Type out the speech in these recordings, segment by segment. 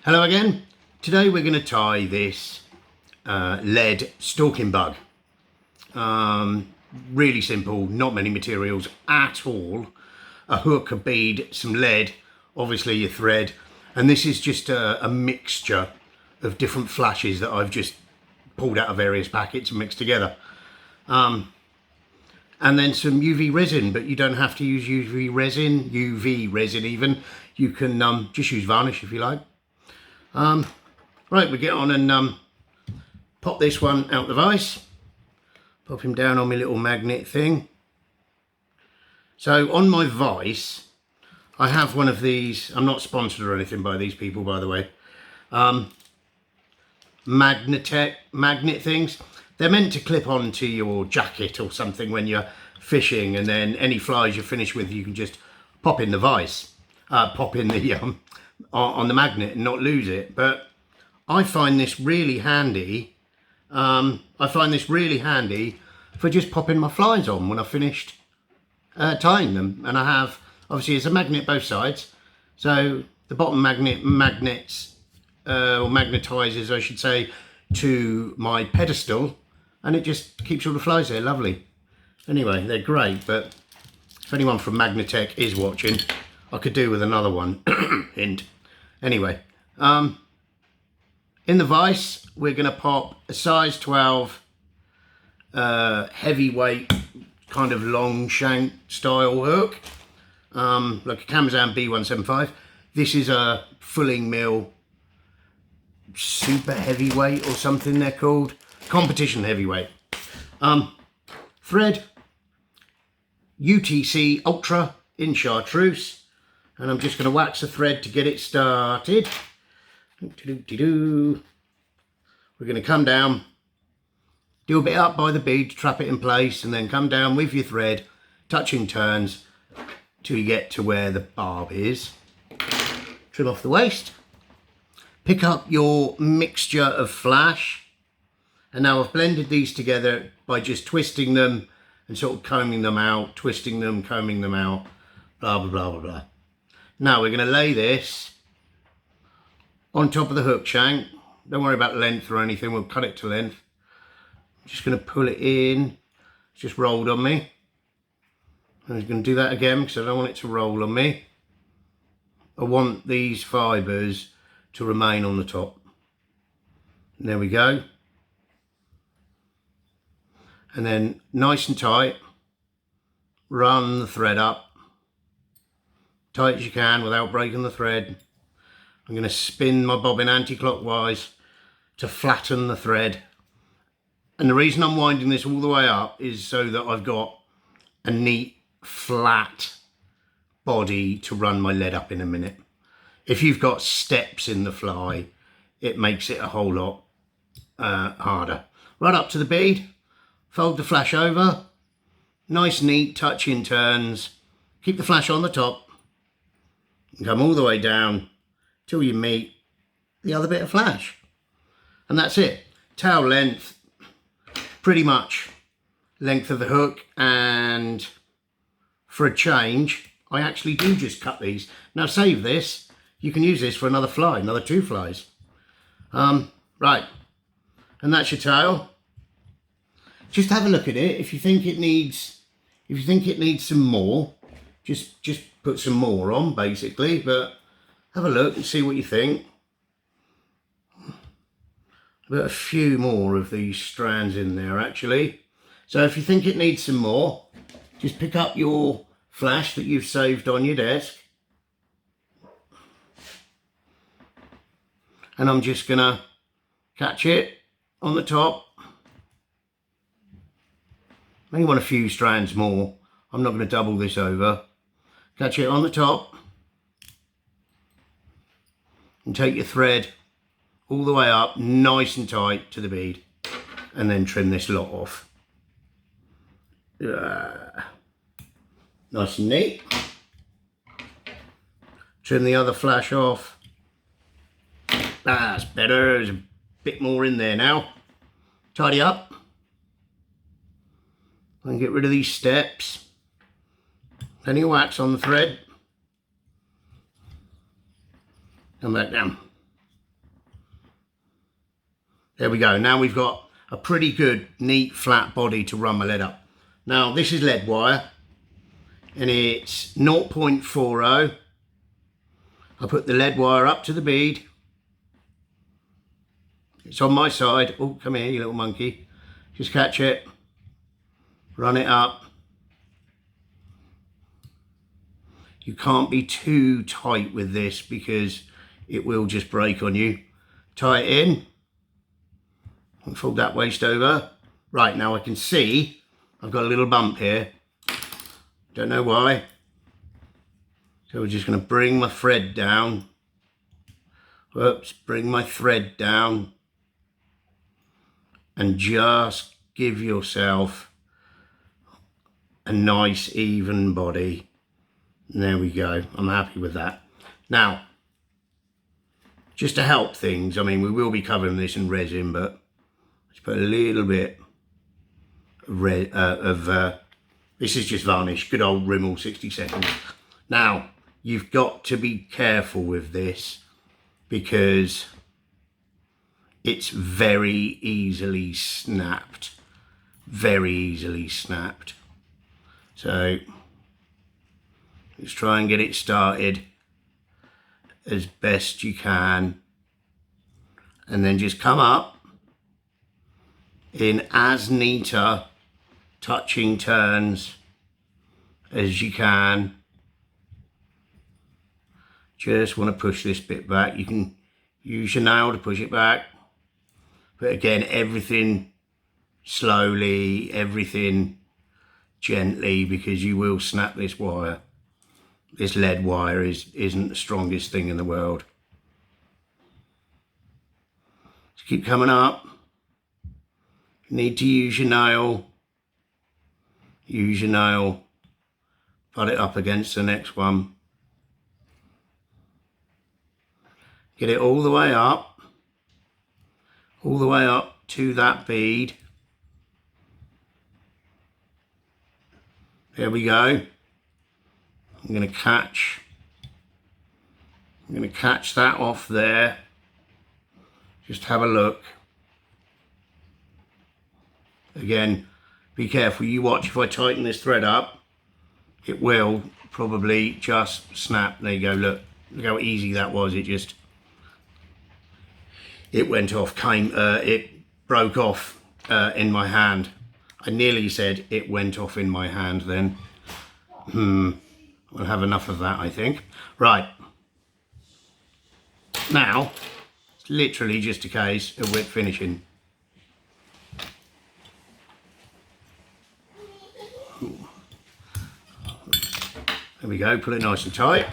Hello again. Today we're going to tie this lead stalking bug. Really simple, not many materials at all. A hook, a bead, some lead, obviously your thread, and this is just a mixture of different flashes that I've just pulled out of various packets and mixed together. And then some UV resin, but you don't have to use UV resin even. You can just use varnish if you like. Right, we get on and pop this one out the vise. Pop him down on my little magnet thing. So on my vise, I have one of these. I'm not sponsored or anything by these people, by the way. Magnet things. They're meant to clip onto your jacket or something when you're fishing, and then any flies you finish with, you can just pop in the vise, pop in the on the magnet and not lose it. But I find this really handy. I find this really handy for just popping my flies on when I've finished tying them. And I have, obviously it's a magnet both sides, so the bottom magnetizes, I should say, to my pedestal, and it just keeps all the flies there. Lovely. Anyway, they're great, but if anyone from Magnatech is watching, I could do with another one. Hint. Anyway, in the vise, we're going to pop a size 12 heavyweight, kind of long shank style hook, like a Kamazan B175. This is a Fulling Mill super heavyweight or something they're called. Competition heavyweight. Thread, UTC Ultra in chartreuse. And I'm just going to wax the thread to get it started. We're going to come down, do a bit up by the bead to trap it in place, and then come down with your thread, touching turns till you get to where the barb is. Trim off the waste. Pick up your mixture of flash. And now I've blended these together by just twisting them and sort of combing them out, twisting them, combing them out, blah, blah, blah, blah, blah. Now we're going to lay this on top of the hook shank. Don't worry about length or anything, we'll cut it to length. I'm just going to pull it in. It's just rolled on me. I'm just going to do that again because I don't want it to roll on me. I want these fibres to remain on the top. And there we go. And then nice and tight, run the thread up. Tight as you can without breaking the thread. I'm going to spin my bobbin anti-clockwise to flatten the thread. And the reason I'm winding this all the way up is so that I've got a neat flat body to run my lead up in a minute. If you've got steps in the fly, it makes it a whole lot harder. Right up to the bead, fold the flash over, nice neat touch-in turns, keep the flash on the top, and come all the way down till you meet the other bit of flash. And that's it. Tail length, pretty much length of the hook, and for a change, I actually do just cut these. Now save this, you can use this for another fly, another 2 flies. Right, and that's your tail. Just have a look at it. If you think it needs some more, just put some more on, basically, but have a look and see what you think. Put a few more of these strands in there, actually. So if you think it needs some more, just pick up your flash that you've saved on your desk. And I'm just gonna catch it on the top. Maybe want a few strands more. I'm not gonna double this over. Catch it on the top and take your thread all the way up nice and tight to the bead, and then trim this lot off. Nice and neat. Trim the other flash off. That's better, there's a bit more in there now. Tidy up and get rid of these steps. Plenty of wax on the thread. Come back down. There we go. Now we've got a pretty good, neat, flat body to run my lead up. Now this is lead wire and it's 0.40. I put the lead wire up to the bead. It's on my side. Oh, come here, you little monkey. Just catch it. Run it up. You can't be too tight with this because it will just break on you. Tie it in. And fold that waist over. Right, now I can see I've got a little bump here. Don't know why. So we're just going to bring my thread down. Whoops, bring my thread down. And just give yourself a nice even body. And there we go. I'm happy with that. Now, just to help things, I mean, we will be covering this in resin, but let's put a little bit of this is just varnish, good old Rimmel 60 seconds. Now, you've got to be careful with this because it's very easily snapped. Very easily snapped. So, let's try and get it started as best you can. And then just come up in as neater touching turns as you can. Just want to push this bit back. You can use your nail to push it back. But again, everything slowly, everything gently, because you will snap this wire. This lead wire isn't the strongest thing in the world. Just keep coming up. You need to use your nail. Use your nail. Put it up against the next one. Get it all the way up. All the way up to that bead. There we go. I'm going to catch that off there. Just have a look. Again, be careful. You watch, if I tighten this thread up, it will probably just snap. There you go, look how easy that was. It went off, it broke off in my hand. I nearly said it went off in my hand then. We'll have enough of that, I think. Right. Now, it's literally just a case of whip finishing. There we go, pull it nice and tight.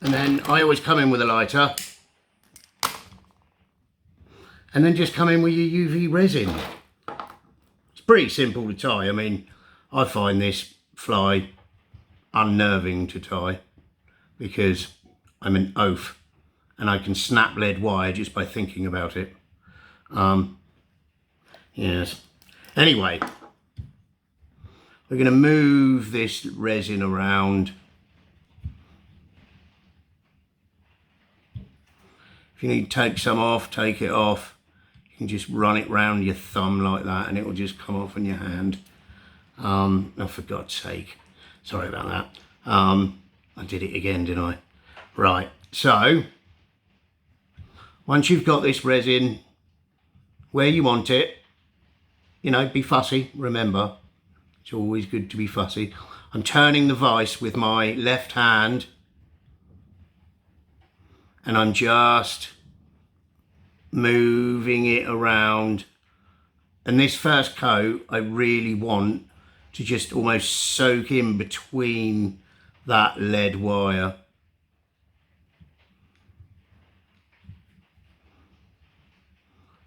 And then I always come in with a lighter. And then just come in with your UV resin. It's pretty simple to tie. I mean, I find this fly unnerving to tie because I'm an oaf and I can snap lead wire just by thinking about it. Yes. Anyway, we're going to move this resin around. If you need to take some off, take it off. You can just run it round your thumb like that and it will just come off in your hand. Oh, for God's sake. Sorry about that. I did it again, didn't I? Right, so once you've got this resin where you want it, you know, be fussy, remember. It's always good to be fussy. I'm turning the vise with my left hand and I'm just moving it around. And this first coat, I really want to just almost soak in between that lead wire.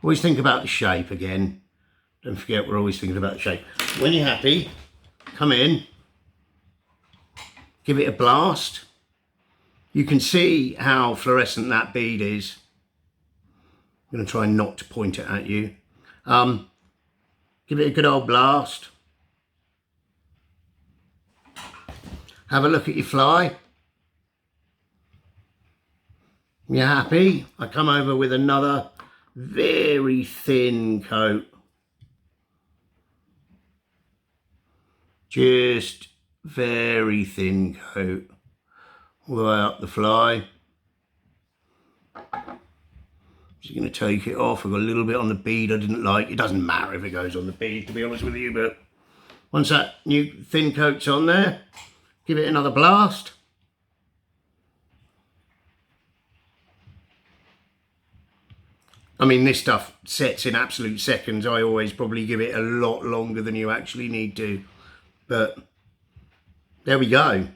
Always think about the shape again. Don't forget, we're always thinking about the shape. When you're happy, come in, give it a blast. You can see how fluorescent that bead is. I'm going to try not to point it at you. Give it a good old blast. Have a look at your fly. You happy? I come over with another very thin coat. Just very thin coat. All the way up the fly. Just going to take it off. I've got a little bit on the bead I didn't like. It doesn't matter if it goes on the bead, to be honest with you, but once that new thin coat's on there, give it another blast. I mean, this stuff sets in absolute seconds. I always probably give it a lot longer than you actually need to. But there we go.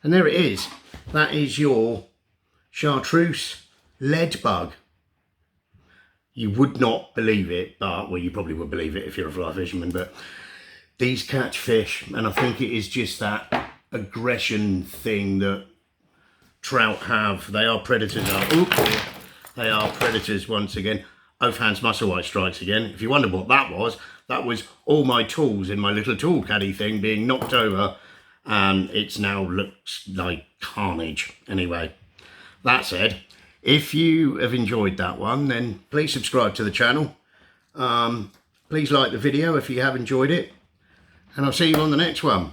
And there it is. That is your chartreuse lead bug. You would not believe it, but, well, you probably would believe it if you're a fly fisherman, but these catch fish, and I think it is just that aggression thing that trout have. They are predators. They are predators once again. Oafhan's Mussellwhite strikes again. If you wonder what that was all my tools in my little tool caddy thing being knocked over, and it's now looks like carnage. Anyway, that said, if you have enjoyed that one, then please subscribe to the channel. Please like the video if you have enjoyed it, and I'll see you on the next one.